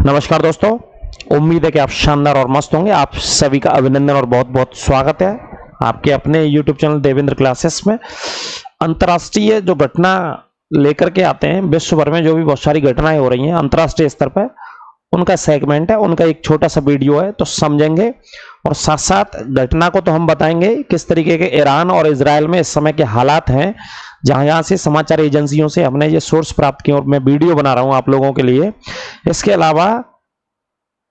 नमस्कार दोस्तों, उम्मीद है कि आप शानदार और मस्त होंगे। आप सभी का अभिनंदन और बहुत बहुत स्वागत है आपके अपने YouTube चैनल देवेंद्र क्लासेस में। अंतर्राष्ट्रीय जो घटना लेकर के आते हैं, विश्व भर में जो भी बहुत सारी घटनाएं हो रही हैं अंतर्राष्ट्रीय स्तर पर, उनका सेगमेंट है, उनका एक छोटा सा वीडियो है, तो समझेंगे और साथ साथ घटना को तो हम बताएंगे किस तरीके के ईरान और इजराइल में इस समय के हालात हैं, जहां से समाचार एजेंसियों से हमने ये सोर्स प्राप्त किए और मैं वीडियो बना रहा हूं आप लोगों के लिए। इसके अलावा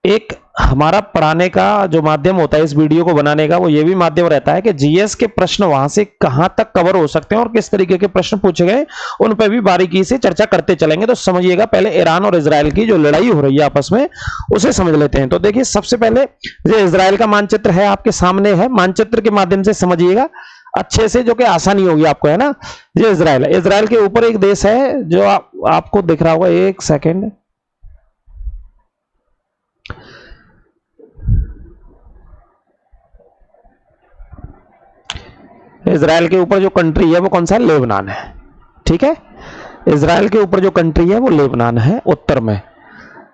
एक हमारा पढ़ाने का जो माध्यम होता है इस वीडियो को बनाने का, वो ये भी माध्यम रहता है कि जीएस के प्रश्न वहां से कहां तक कवर हो सकते हैं और किस तरीके के प्रश्न पूछे गए उन पर भी बारीकी से चर्चा करते चलेंगे। तो समझिएगा, पहले ईरान और इजराइल की जो लड़ाई हो रही है आपस में उसे समझ लेते हैं। तो देखिए, सबसे पहले ये इजराइल का मानचित्र है, आपके सामने है, मानचित्र के माध्यम से समझिएगा अच्छे से, जो कि आसानी होगी आपको, है ना। ये इजराइल है, इजराइल के ऊपर एक देश है जो आपको दिख रहा होगा, एक सेकेंड, इजराइल के ऊपर जो कंट्री है वो कौन सा है? लेबनान है। ठीक है, इजराइल के ऊपर जो कंट्री है वो लेबनान है, उत्तर में।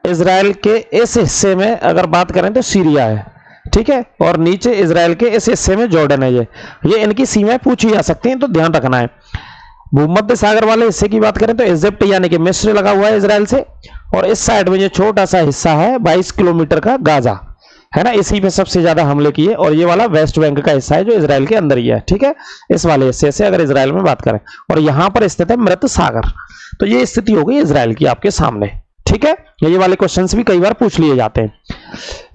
इजराइल के इस हिस्से में अगर बात करें तो सीरिया है, ठीक है, और नीचे इजराइल के इस हिस्से में जॉर्डन है। ये इनकी सीमाएं पूछी जा सकती हैं, तो ध्यान रखना है। भूमध्य सागर वाले हिस्से की बात करें तो इजिप्ट यानी कि मिस्र लगा हुआ है इजराइल से, और इस साइड में जो छोटा सा हिस्सा है 22 किलोमीटर का, गाजा है ना, इसी पे सबसे ज्यादा हमले किए, और ये वाला वेस्ट बैंक का हिस्सा है जो इजराइल के अंदर ही है। ठीक है, इस वाले हिस्से से अगर इजराइल में बात करें, और यहां पर स्थित है मृत सागर। तो ये स्थिति हो गई इजराइल की आपके सामने। ठीक है, ये वाले क्वेश्चंस भी कई बार पूछ लिए जाते हैं।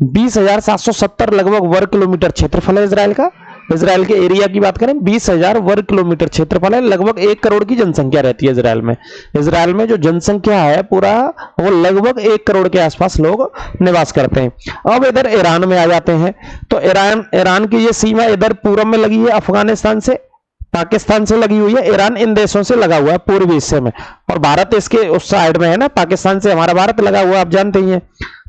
20,770 लगभग वर्ग किलोमीटर क्षेत्रफल है इजराइल का। इजराइल के एरिया की बात करें, 20,000 वर्ग किलोमीटर क्षेत्रफल है। लगभग 1 करोड़ की जनसंख्या रहती है इजराइल में। इजराइल में जो जनसंख्या है पूरा, वो लगभग 1 करोड़ के आसपास लोग निवास करते हैं। अब इधर ईरान में आ जाते हैं, तो ईरान की ये सीमा इधर पूर्व में लगी है, अफगानिस्तान से, पाकिस्तान से लगी हुई है। ईरान इन देशों से लगा हुआ है पूर्वी हिस्से में, और भारत इसके उस साइड में है ना, पाकिस्तान से हमारा भारत लगा हुआ है, आप जानते ही हैं।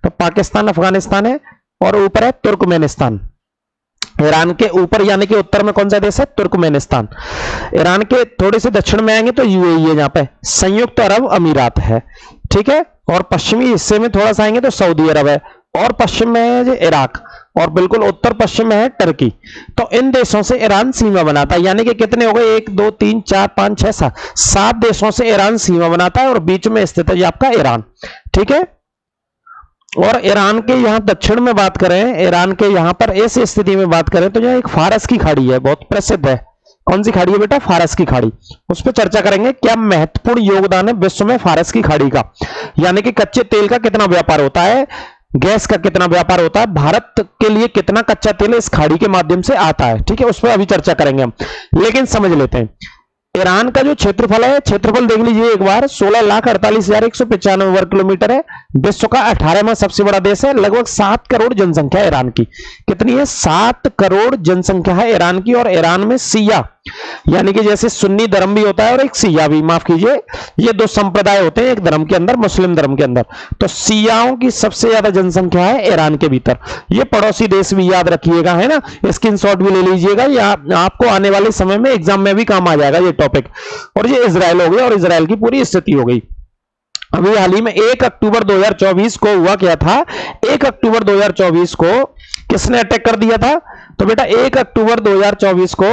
तो पाकिस्तान, अफगानिस्तान है, और ऊपर है तुर्कमेनिस्तान। ईरान के ऊपर यानी कि उत्तर में कौन सा देश है? तुर्कमेनिस्तान। ईरान के थोड़े से दक्षिण में आएंगे तो यूएई है, जहां पे संयुक्त अरब अमीरात है। ठीक है, और पश्चिमी हिस्से में थोड़ा सा आएंगे तो सऊदी अरब है, और पश्चिम में है इराक, और बिल्कुल उत्तर पश्चिम में है टर्की। तो इन देशों से ईरान सीमा बनाता है, यानी कि कितने हो गए? 1 2 3 4 5 6 7 7 देशों से ईरान सीमा बनाता है, और बीच में स्थित है आपका ईरान। ठीक है, और ईरान के यहां दक्षिण में बात करें, ईरान के यहां पर इस स्थिति में बात करें तो यहां एक फारस की खाड़ी है, बहुत प्रसिद्ध है। कौन सी खाड़ी है बेटा? फारस की खाड़ी। उस पर चर्चा करेंगे, क्या महत्वपूर्ण योगदान है विश्व में फारस की खाड़ी का, यानी कि कच्चे तेल का कितना व्यापार होता है, गैस का कितना व्यापार होता है, भारत के लिए कितना कच्चा तेल इस खाड़ी के माध्यम से आता है। ठीक है, उस पर अभी चर्चा करेंगे हम, लेकिन समझ लेते हैं ईरान का जो क्षेत्रफल है, क्षेत्रफल देख लीजिए एक बार, 16,48,195 वर्ग किलोमीटर है। विश्व का 18वां सबसे बड़ा देश है। लगभग 7 करोड़ जनसंख्या ईरान की। कितनी है? 7 करोड़ जनसंख्या है ईरान की। और ईरान में सिया यानी कि जैसे सुन्नी धर्म भी होता है और एक सिया भी, माफ कीजिए, ये 2 संप्रदाय होते हैं एक धर्म के अंदर, मुस्लिम धर्म के अंदर। तो सियाओं की सबसे ज्यादा जनसंख्या है ईरान के भीतर। ये पड़ोसी देश भी याद रखिएगा, है ना, स्क्रीनशॉट भी ले लीजिएगा, या आपको आने वाले समय में एग्जाम में भी काम आ जाएगा ये टॉपिक। और ये इजराइल हो गया, और इजराइल की पूरी स्थिति हो गई। अभी हाल ही में 1 अक्टूबर 2024 को हुआ क्या था? 1 अक्टूबर 2024 को किसने अटैक कर दिया था? तो बेटा 1 अक्टूबर 2024 को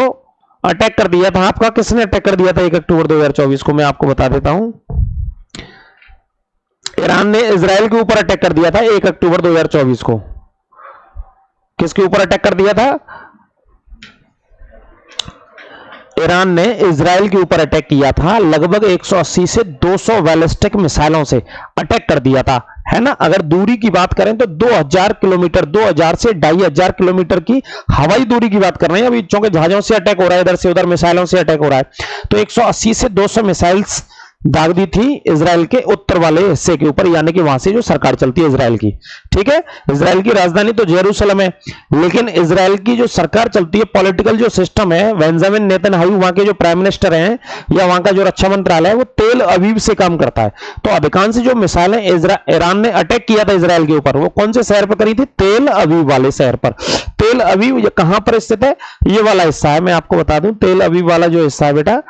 अटैक कर दिया था आपका, किसने अटैक कर दिया था 1 अक्टूबर 2024 को? मैं आपको बता देता हूं, ईरान ने इजराइल के ऊपर अटैक कर दिया था 1 अक्टूबर 2024 को। किसके ऊपर अटैक कर दिया था? ईरान ने इजराइल के ऊपर अटैक किया था, लगभग 180 से 200 बैलिस्टिक मिसाइलों से अटैक कर दिया था, है ना। अगर दूरी की बात करें तो 2000 किलोमीटर, 2000 से 2500 किलोमीटर की हवाई दूरी की बात कर रहे हैं। अभी चूंकि जहाजों से अटैक हो रहा है, इधर से उधर मिसाइलों से अटैक हो रहा है, तो 180 से 200 मिसाइल्स दाग दी थी इजराइल के उत्तर वाले हिस्से के ऊपर, यानी कि वहां से जो सरकार चलती है इजराइल की। ठीक है, इजराइल की राजधानी तो जेरूसलम है, लेकिन इजराइल की जो सरकार चलती है, पॉलिटिकल जो सिस्टम है, बेंजामिन नेतन्याहू वहां के जो प्राइम मिनिस्टर हैं, या वहां का जो रक्षा मंत्रालय है, वो तेल अवीव से काम करता है। तो अधिकांश जो मिसाइलें ईरान ने अटैक किया था इजराइल के ऊपर, वो कौन से शहर पर करी थी? तेल अवीव वाले शहर पर। तेल अवीव कहां पर स्थित है? ये वाला हिस्सा है, मैं आपको बता दूं, तेल अवीव वाला जो हिस्सा है बेटा,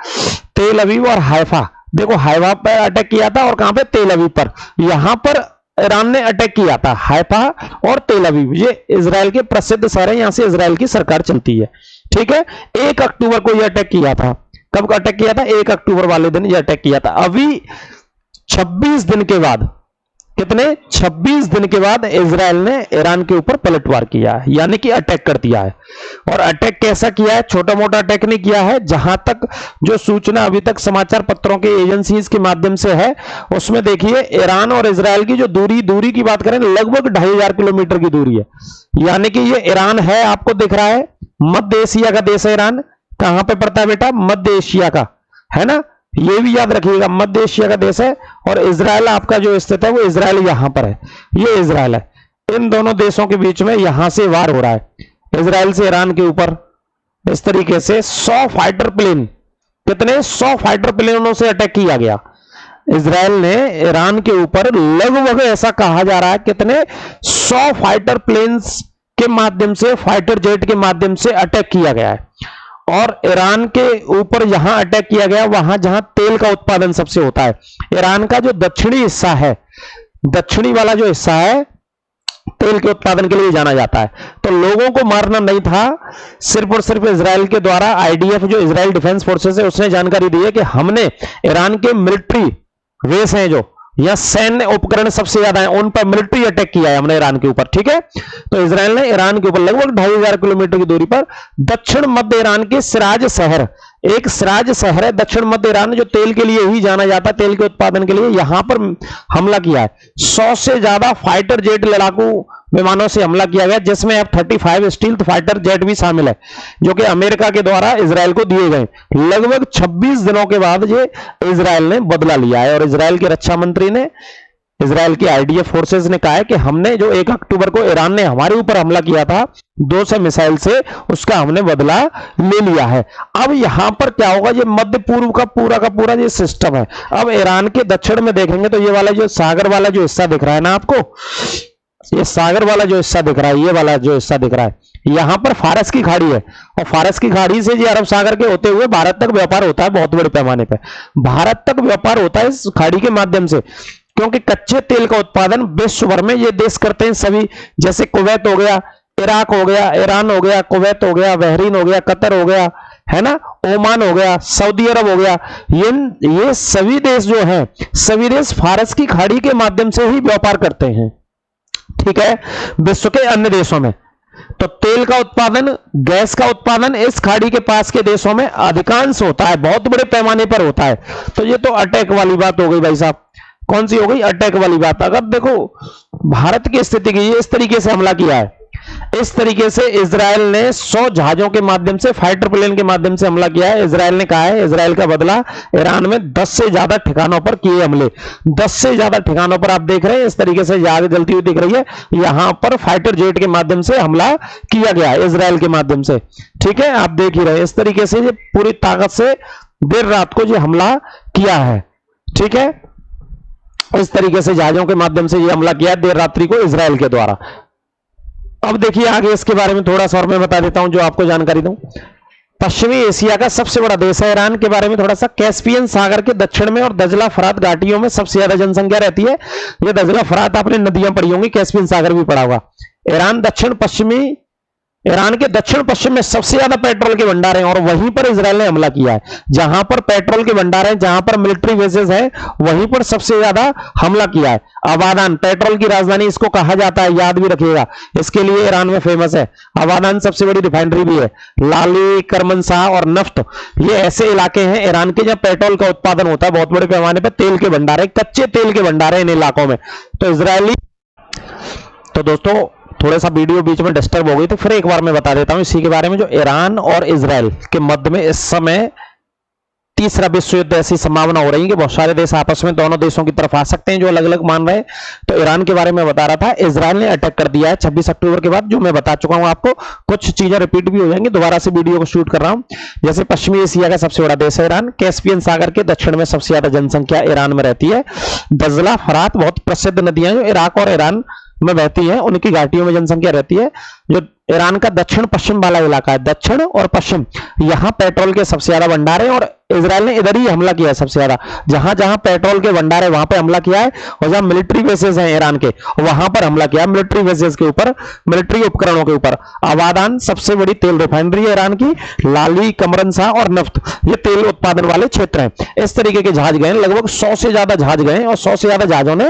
तेल अवीव और हाइफा। देखो, हाइफा पर अटैक किया था, और कहां पे? तेल अवीव पर। यहां पर ईरान ने अटैक किया था हाइफा और तेल अवीव, ये इजराइल के प्रसिद्ध शहर है, यहां से इजराइल की सरकार चलती है। ठीक है, 1 अक्टूबर को यह अटैक किया था। कब अटैक किया था? 1 अक्टूबर वाले दिन यह अटैक किया था। अभी 26 दिन के बाद, कितने 26 दिन के बाद इजराइल ने ईरान के ऊपर पलटवार किया है, यानी कि अटैक कर दिया है। और अटैक कैसा किया है? छोटा मोटा अटैक नहीं किया है। जहां तक जो सूचना अभी तक समाचार पत्रों के एजेंसीज के माध्यम से है, उसमें देखिए ईरान और इजराइल की जो दूरी की बात करें, लगभग 2500 किलोमीटर की दूरी है। यानी कि ये ईरान है, आपको दिख रहा है, मध्य एशिया का देश है ईरान। कहां पे पड़ता है बेटा? मध्य एशिया का, है ना, ये भी याद रखिएगा, मध्य एशिया का देश है। और इजराइल आपका जो स्थित है वो इजराइल यहां पर है, ये इजराइल है। इन दोनों देशों के बीच में यहां से वार हो रहा है, इजराइल से ईरान के ऊपर। इस तरीके से 100 फाइटर प्लेन, कितने 100 फाइटर प्लेनों से अटैक किया गया। इजराइल ने ईरान के ऊपर लगभग ऐसा कहा जा रहा है कितने 100 फाइटर प्लेन्स के माध्यम से, फाइटर जेट के माध्यम से अटैक किया गया है। और ईरान के ऊपर यहां अटैक किया गया वहां जहां तेल का उत्पादन सबसे होता है। ईरान का जो दक्षिणी हिस्सा है, दक्षिणी वाला जो हिस्सा है, तेल के उत्पादन के लिए जाना जाता है। तो लोगों को मारना नहीं था, सिर्फ और सिर्फ इजराइल के द्वारा आईडीएफ जो इजराइल डिफेंस फोर्सेस है उसने जानकारी दी है कि हमने ईरान के मिलिट्री बेस हैं जो या सैन्य उपकरण सबसे ज्यादा है, उन पर मिलिट्री अटैक किया है हमने ईरान के ऊपर। ठीक है, तो इजराइल ने ईरान के ऊपर लगभग 2500 किलोमीटर की दूरी पर दक्षिण मध्य ईरान के सिराज शहर, एक सिराज शहर है दक्षिण मध्य ईरान जो तेल के लिए ही जाना जाता है, तेल के उत्पादन के लिए, यहां पर हमला किया है। 100 से ज्यादा फाइटर जेट लड़ाकू विमानों से हमला किया गया, जिसमें F-35 स्टील्थ फाइटर जेट भी शामिल है, जो कि अमेरिका के द्वारा इजराइल को दिए गए। लगभग 26 दिनों के बाद ये इजराइल ने बदला लिया है। और इजराइल के रक्षा मंत्री ने, इजराइल की आईडीएफ फोर्सेस ने कहा है कि हमने जो 1 अक्टूबर को ईरान ने हमारे ऊपर हमला किया था 200 मिसाइल से, उसका हमने बदला ले लिया है। अब यहां पर क्या होगा? ये मध्य पूर्व का पूरा ये सिस्टम है। अब ईरान के दक्षिण में देखेंगे तो ये वाला जो सागर वाला जो हिस्सा दिख रहा है ना आपको, ये सागर वाला जो हिस्सा दिख रहा है, ये वाला जो हिस्सा दिख रहा है, यहां पर फारस की खाड़ी है। और फारस की खाड़ी से ये अरब सागर के होते हुए भारत तक व्यापार होता है, बहुत बड़े पैमाने पर भारत तक व्यापार होता है इस खाड़ी के माध्यम से, क्योंकि कच्चे तेल का उत्पादन विश्व भर में ये देश करते हैं सभी। जैसे कुवैत हो गया, इराक हो गया, ईरान हो गया, कुवैत हो गया, बहरीन हो गया, कतर हो गया, है ना, ओमान हो गया, सऊदी अरब हो गया, ये सभी देश जो हैं, सभी देश फारस की खाड़ी के माध्यम से ही व्यापार करते हैं। ठीक है, विश्व के अन्य देशों में तो तेल का उत्पादन, गैस का उत्पादन इस खाड़ी के पास के देशों में अधिकांश होता है, बहुत बड़े पैमाने पर होता है। तो ये तो अटैक वाली बात हो गई भाई साहब। कौन सी हो गई? अटैक वाली बात। अगर देखो भारत की स्थिति की, इस तरीके से हमला किया है, इस तरीके से इजराइल ने 100 जहाजों के माध्यम से, फाइटर प्लेन के माध्यम से हमला किया है। इजराइल ने कहा है इजराइल का बदला ईरान में 10 से ज्यादा ठिकानों पर किए हमले, 10 से ज्यादा ठिकानों पर आप देख रहे हैं इस तरीके से आग जलती हुई दिख रही है, यहां पर फाइटर जेट के माध्यम से हमला किया गया है इजराइल के माध्यम से। ठीक है, आप देख ही रहे इस तरीके से ये पूरी ताकत से देर रात को ये हमला किया है। ठीक है, इस तरीके से जहाजों के माध्यम से यह हमला किया देर रात्रि को इजराइल के द्वारा। अब देखिए आगे इसके बारे में थोड़ा सा और मैं बता देता हूं जो आपको जानकारी दूं। पश्चिमी एशिया का सबसे बड़ा देश है ईरान के बारे में थोड़ा सा। कैस्पियन सागर के दक्षिण में और दजला फरात घाटियों में सबसे ज्यादा जनसंख्या रहती है। ये दजला फरात आपने नदियां पढ़ी होंगी, कैस्पियन सागर भी पढ़ा होगा। ईरान के दक्षिण पश्चिम में सबसे ज्यादा पेट्रोल के भंडार हैं और वहीं पर इजराइल ने हमला किया है। जहां पर पेट्रोल के भंडार हैं, जहां पर मिलिट्री बेसेस है, वहीं पर सबसे ज्यादा हमला किया है। आबादान, पेट्रोल की राजधानी इसको कहा जाता है, याद भी रखिएगा, इसके लिए ईरान में फेमस है। आबादान सबसे बड़ी रिफाइनरी भी है। लाली, करमनशाह और नफ्त, ये ऐसे इलाके हैं ईरान के जहां पेट्रोल का उत्पादन होता है, बहुत बड़े पैमाने पर तेल के भंडार है, कच्चे तेल के भंडार है इन इलाकों में। तो इजरायली, तो दोस्तों थोड़ा सा वीडियो बीच में डिस्टर्ब हो गई तो फिर एक बार मैं बता देता हूं इसी के बारे में। जो ईरान और इजराइल के मध्य में इस समय तीसरा विश्व युद्ध ऐसी संभावना हो रही है कि बहुत सारे देश आपस में दोनों देशों की तरफ आ सकते हैं जो अलग अलग मान रहे हैं। तो ईरान के बारे में बता रहा था, इजराइल ने अटैक कर दिया है 26 अक्टूबर के बाद, जो मैं बता चुका हूं आपको। कुछ चीजें रिपीट भी हो जाएंगी, दोबारा से वीडियो को शूट कर रहा हूं। जैसे पश्चिमी एशिया का सबसे बड़ा देश है ईरान, कैस्पियन सागर के दक्षिण में सबसे ज्यादा जनसंख्या ईरान में रहती है। दजला, फरात बहुत प्रसिद्ध नदियां जो इराक और ईरान में बहती है, उनकी घाटियों में जनसंख्या रहती है। जो ईरान का दक्षिण पश्चिम वाला इलाका है, दक्षिण और पश्चिम, यहां पेट्रोल के सबसे ज्यादा भंडार है और इजराइल ने इधर ही हमला किया है सबसे ज्यादा, जहां जहां पेट्रोल के भंडार है वहां पे हमला किया है, और जहां मिलिट्री बेसेस हैं ईरान के वहां पर हमला किया है, मिलिट्री बेसेस के ऊपर, मिलिट्री उपकरणों के ऊपर। आबादान सबसे बड़ी तेल रिफाइनरी है ईरान की, लाली, कमरनसा और नफ्त, ये तेल उत्पादन वाले क्षेत्र हैं। इस तरीके के जहाज गए, लगभग 100 से ज्यादा जहाज गए और 100 से ज्यादा जहाजों ने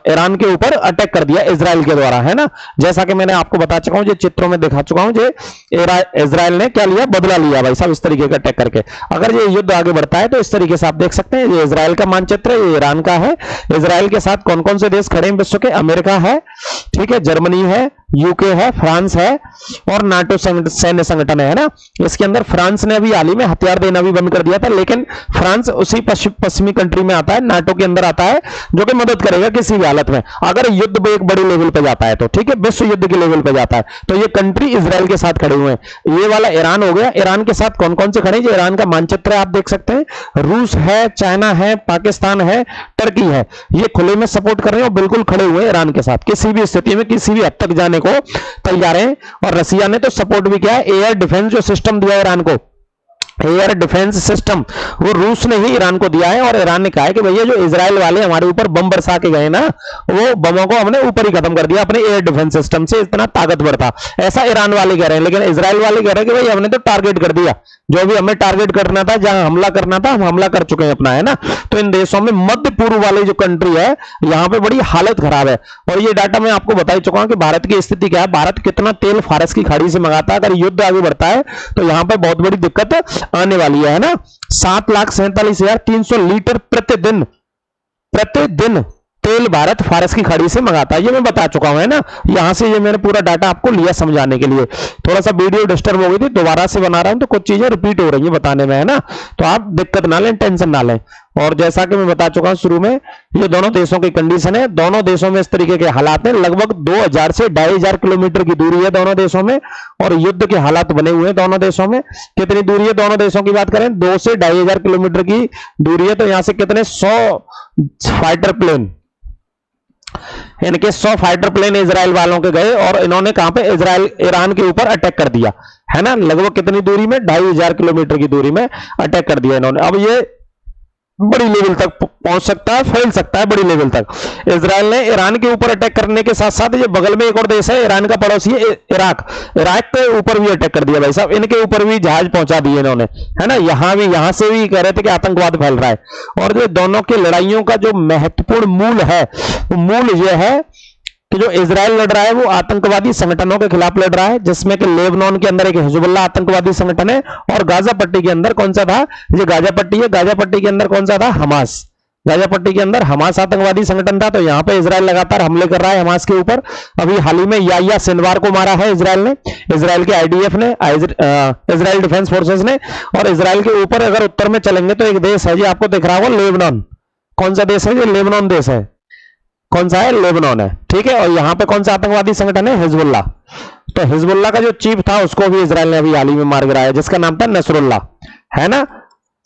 ईरान के ऊपर अटैक कर दिया इजराइल के द्वारा, है ना। जैसा कि मैंने आपको बता चुका हूं, जो चित्रों में दिखा चुका हूं, जो इजराइल ने क्या लिया, बदला लिया भाई साहब, इस तरीके का अटैक करके। अगर ये युद्ध आगे बढ़ता है तो इस तरीके से आप देख सकते हैं, ये इजराइल का मानचित्र है, ये ईरान का है। इजराइल के साथ कौन कौन से देश खड़े हैं विश्व के, अमेरिका है, ठीक है, जर्मनी है, यूके है, फ्रांस है और नाटो सैन्य संगठन है ना। इसके अंदर फ्रांस ने अभी हाल ही में हथियार देना भी बंद कर दिया था, लेकिन फ्रांस उसी पश्चिमी कंट्री में आता है, नाटो के अंदर आता है, जो कि मदद करेगा किसी भी हालत में अगर युद्ध एक बड़े लेवल पे जाता है तो, ठीक है, विश्व युद्ध के लेवल पे जाता है तो। ये कंट्री इजराइल के साथ खड़े हुए हैं। ये वाला ईरान हो गया। ईरान के साथ कौन कौन से खड़े हैं, जो ईरान का मानचित्र है आप देख सकते हैं, रूस है, चाइना है, पाकिस्तान है, टर्की है, ये खुले में सपोर्ट कर रहे हैं और बिल्कुल खड़े हुए हैं ईरान के साथ, किसी भी स्थिति में किसी भी हद तक जाने को तैयार हैं। और रसिया ने तो सपोर्ट भी किया है, एयर डिफेंस जो सिस्टम दिया ईरान को, एयर डिफेंस सिस्टम, वो रूस ने ही ईरान को दिया है। और ईरान ने कहा है कि भैया जो इजराइल वाले हमारे ऊपर बम बरसा के गए ना, वो बमों को हमने ऊपर ही खत्म कर दिया अपने एयर डिफेंस सिस्टम से, इतना ताकतवर था, ऐसा ईरान वाले कह रहे हैं। लेकिन इजराइल वाले कह रहे हैं कि भाई हमने तो टारगेट कर दिया, जो भी हमें टारगेट करना था, जहां हमला करना था हम हमला कर चुके हैं अपना, है ना। तो इन देशों में मध्य पूर्व वाले जो कंट्री है, यहां पे बड़ी हालत खराब है। और ये डाटा मैं आपको बता ही चुका हूं कि भारत की स्थिति क्या है, भारत कितना तेल फारस की खाड़ी से मंगाता है। अगर युद्ध आगे बढ़ता है तो यहां पे बहुत बड़ी दिक्कत आने वाली है ना। 7,47,300 लीटर प्रतिदिन तेल भारत फारस की खाड़ी से मंगाता है, ये मैं बता चुका हूं, है ना। यहां से ये मैंने पूरा डाटा आपको लिया समझाने के लिए। थोड़ा सा वीडियो डिस्टर्ब हो गई थी, दोबारा से बना रहा हूं तो कुछ चीजें रिपीट हो रही है बताने में, है ना। तो आप दिक्कत ना लें, टेंशन ना लें। और जैसा कि मैं बता चुका हूं शुरू में, ये दोनों देशों की कंडीशन है, दोनों देशों में इस तरीके के हालात हैं। लगभग 2000 से 2500 किलोमीटर की दूरी है दोनों देशों में, और युद्ध के हालात बने हुए हैं दोनों देशों में। कितनी दूरी है दोनों देशों की बात करें, 2 से 2500 किलोमीटर की दूरी है। तो यहां से कितने 100 फाइटर प्लेन, इनके 100 फाइटर प्लेन इजराइल वालों के गए और इन्होंने कहां पे, इजराइल ईरान के ऊपर अटैक कर दिया, है ना। लगभग कितनी दूरी में, 2500 किलोमीटर की दूरी में अटैक कर दिया इन्होंने। अब ये बड़ी लेवल तक पहुंच सकता है, फैल सकता है बड़ी लेवल तक। इजराइल ने ईरान के ऊपर अटैक करने के साथ साथ, ये बगल में एक और देश है ईरान का पड़ोसी है, इराक के ऊपर भी अटैक कर दिया भाई साहब। इनके ऊपर भी जहाज पहुंचा दिए इन्होंने, है ना। यहां से भी कह रहे थे कि आतंकवाद फैल रहा है। और जो दोनों की लड़ाइयों का जो महत्वपूर्ण मूल है, वो मूल यह है कि जो इजराइल लड़ रहा है वो आतंकवादी संगठनों के खिलाफ लड़ रहा है, जिसमें कि लेबनान के अंदर एक हिजबुल्लाह आतंकवादी संगठन है, और गाजा पट्टी के अंदर कौन सा था, ये गाजा पट्टी है, गाजा पट्टी के अंदर कौन सा था, हमास। गाजा पट्टी के अंदर हमास आतंकवादी संगठन था। तो यहां पे इजराइल लगातार हमले कर रहा है हमास के ऊपर। अभी हाल ही में याह्या सिनवार को मारा है इजराइल ने, इजराइल के आईडीएफ ने, इजराइल डिफेंस फोर्सेस ने। और इजराइल के ऊपर अगर उत्तर में चलेंगे तो एक देश है जी, आपको दिख रहा होगा, लेबनान। कौन सा देश है ये, लेबनान देश है। कौन सा है, लेबनान है, ठीक है। और यहां पे कौन सा आतंकवादी संगठन है, हिजबुल्लाह। तो हिजबुल्लाह का जो चीफ था उसको भी इजराइल ने अभी हाल ही में मार गिराया, जिसका नाम था नसरुल्लाह, है ना।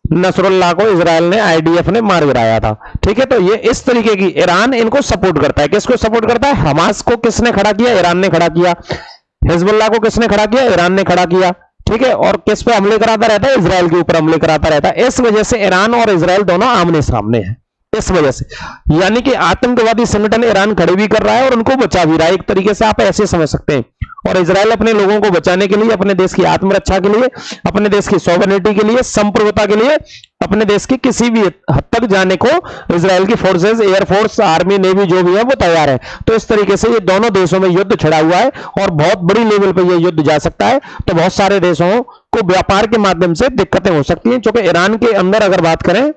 नसरुल्लाह को इजराइल ने, आईडीएफ ने मार गिराया था, ठीक है। तो ये इस तरीके की, ईरान इनको सपोर्ट करता है। किसको सपोर्ट करता है, हमास को किसने खड़ा किया, ईरान ने खड़ा किया। हिजबुल्लाह को किसने खड़ा किया, ईरान ने खड़ा किया, ठीक है। और किस पे हमले कराता रहता है, इजराइल के ऊपर हमले कराता रहता है। इस वजह से ईरान और इजराइल दोनों आमने सामने हैं, इस वजह से। यानी कि आतंकवादी संगठन ईरान खड़े भी कर रहा है और उनको बचा भी रहा है, एक तरीके से आप ऐसे समझ सकते हैं। और इजराइल अपने लोगों को बचाने के लिए, अपने देश की आत्मरक्षा के लिए, अपने देश की सॉवरेनिटी के लिए, संप्रभुता के लिए, अपने देश की किसी भी हद तक जाने को इजराइल की फोर्सेस, एयरफोर्स, आर्मी, नेवी जो भी है वो तैयार है। तो इस तरीके से ये दोनों देशों में युद्ध छिड़ा हुआ है और बहुत बड़ी लेवल पर यह युद्ध जा सकता है। तो बहुत सारे देशों को व्यापार के माध्यम से दिक्कतें हो सकती हैं, क्योंकि ईरान के अंदर अगर बात करें,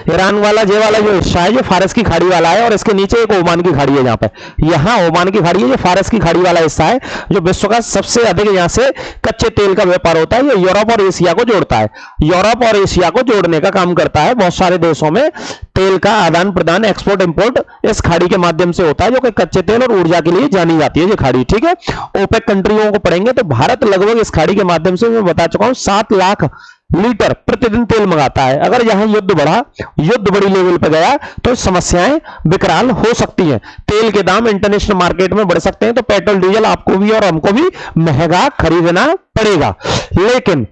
ईरान वाला ये वाला जो हिस्सा है, ये फारस की खाड़ी वाला है, और इसके नीचे एक ओमान की खाड़ी है। जहां पे, यहां ओमान की खाड़ी है, ये फारस की खाड़ी वाला हिस्सा है, जो विश्व का सबसे अधिक यहां से कच्चे तेल का व्यापार होता है। ये यूरोप और एशिया को जोड़ता है, यूरोप और एशिया को जोड़ने का काम करता है। बहुत सारे देशों में तेल का आदान प्रदान, एक्सपोर्ट इंपोर्ट इस खाड़ी के माध्यम से होता है, जो कि कच्चे तेल और ऊर्जा के लिए जानी जाती है ये खाड़ी, ठीक है। ओपेक कंट्रियों को पढ़ेंगे तो भारत लगभग इस खाड़ी के माध्यम से, मैं बता चुका हूं, 7 लाख लीटर प्रतिदिन तेल मंगाता है। अगर यहां युद्ध बढ़ा, युद्ध बड़ी लेवल पर गया तो समस्याएं विकराल हो सकती हैं। तेल के दाम इंटरनेशनल मार्केट में बढ़ सकते हैं, तो पेट्रोल डीजल आपको भी और हमको भी महंगा खरीदना पड़ेगा। लेकिन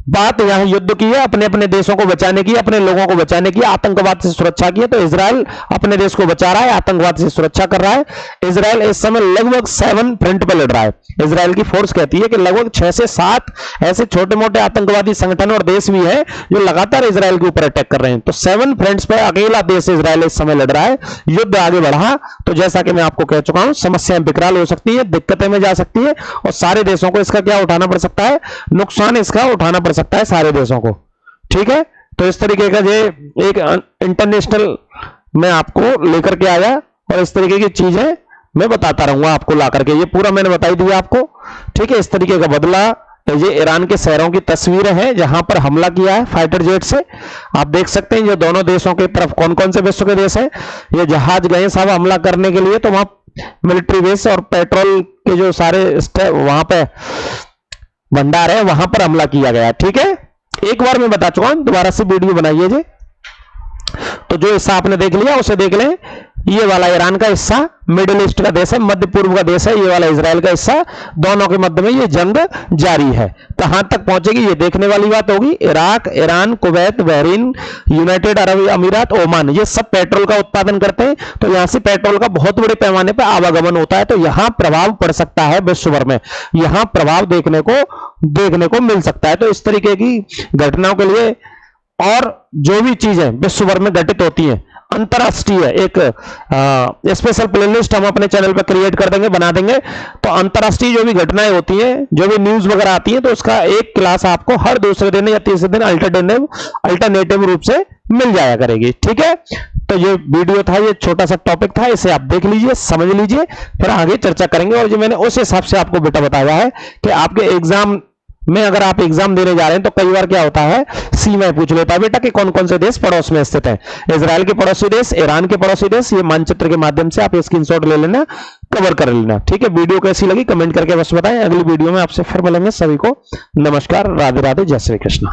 बात यहां युद्ध की है, अपने अपने देशों को बचाने की, अपने लोगों को बचाने की, आतंकवाद से सुरक्षा की है। तो इजराइल अपने देश को बचा रहा है, आतंकवाद से सुरक्षा कर रहा है। इजराइल इस समय लगभग 7 फ्रंट पर लड़ रहा है। इजराइल की फोर्स कहती है कि लगभग 6 से 7 ऐसे छोटे मोटे आतंकवादी संगठन और देश भी हैं जो लगातार इजराइल के ऊपर अटैक कर रहे हैं। तो 7 फ्रंट्स पर अकेला देश इजराइल इस समय लड़ रहा है। युद्ध आगे बढ़ा तो जैसा कि मैं आपको कह चुका हूं, समस्याएं विकराल हो सकती है, दिक्कतें में जा सकती है और सारे देशों को इसका क्या उठाना पड़ सकता है, नुकसान इसका उठाना पड़ सकता है सारे देशों को। ठीक है, तो इस तरीके का ये एक इंटरनेशनल मैं आपको लेकर के आया और इस तरीके की चीजें मैं बताता रहूंगा आपको ला करके। ये पूरा मैंने बताई दिया आपको। ठीक है, इस तरीके का बदला। तो ये ईरान के शहरों की तस्वीरें हैं जहां पर हमला किया है फाइटर जेट से। आप देख सकते हैं ये दोनों देशों की तरफ कौन कौन से विश्व के देश हैं। ये जहाज गए साहब हमला करने के लिए, तो वहां मिलिट्री बेस और पेट्रोल के जो सारे वहां पे भंडार है वहां पर हमला किया गया। ठीक है, एक बार मैं बता चुका हूं, दोबारा से वीडियो बनाइए जी। तो जो हिस्सा आपने देख लिया उसे देख लें। ये वाला ईरान का हिस्सा मिडिल ईस्ट का देश है, मध्य पूर्व का देश है। ये वाला इजराइल का हिस्सा, दोनों के मध्य में ये जंग जारी है। कहां तक पहुंचेगी ये देखने वाली बात होगी। Iraq, Iran, Kuwait, Bahrain, United Arab अमीरात, ओमान, ये सब पेट्रोल का उत्पादन करते हैं। तो यहां से पेट्रोल का बहुत बड़े पैमाने पर आवागमन होता है। तो यहां प्रभाव पड़ सकता है विश्व भर में, यहां प्रभाव देखने को मिल सकता है। तो इस तरीके की घटनाओं के लिए और जो भी चीजें विश्व भर में घटित होती हैं, अंतरराष्ट्रीय एक स्पेशल प्लेलिस्ट हम अपने चैनल पर क्रिएट कर देंगे, बना देंगे। तो अंतरराष्ट्रीय जो भी घटनाएं होती हैं, जो भी न्यूज वगैरह आती है, तो उसका एक क्लास आपको हर दूसरे दिन या तीसरे दिन अल्टरनेटिव रूप से मिल जाया करेगी। ठीक है, तो ये वीडियो था, ये छोटा सा टॉपिक था, इसे आप देख लीजिए, समझ लीजिए, फिर आगे चर्चा करेंगे। और जो मैंने उस हिसाब से आपको बेटा बताया है कि आपके एग्जाम में अगर आप एग्जाम देने जा रहे हैं तो कई बार क्या होता है, सीमाएं पूछ लेता है बेटा कि कौन कौन से देश पड़ोस में स्थित हैं। इजराइल के पड़ोसी देश, ईरान के पड़ोसी देश, ये मानचित्र के माध्यम से आप स्क्रीनशॉट ले लेना, कवर कर लेना। ठीक है, वीडियो कैसी लगी कमेंट करके बस बताएं। अगली वीडियो में आपसे फिर मिलेंगे। सभी को नमस्कार, राधे राधे, जय श्री कृष्ण।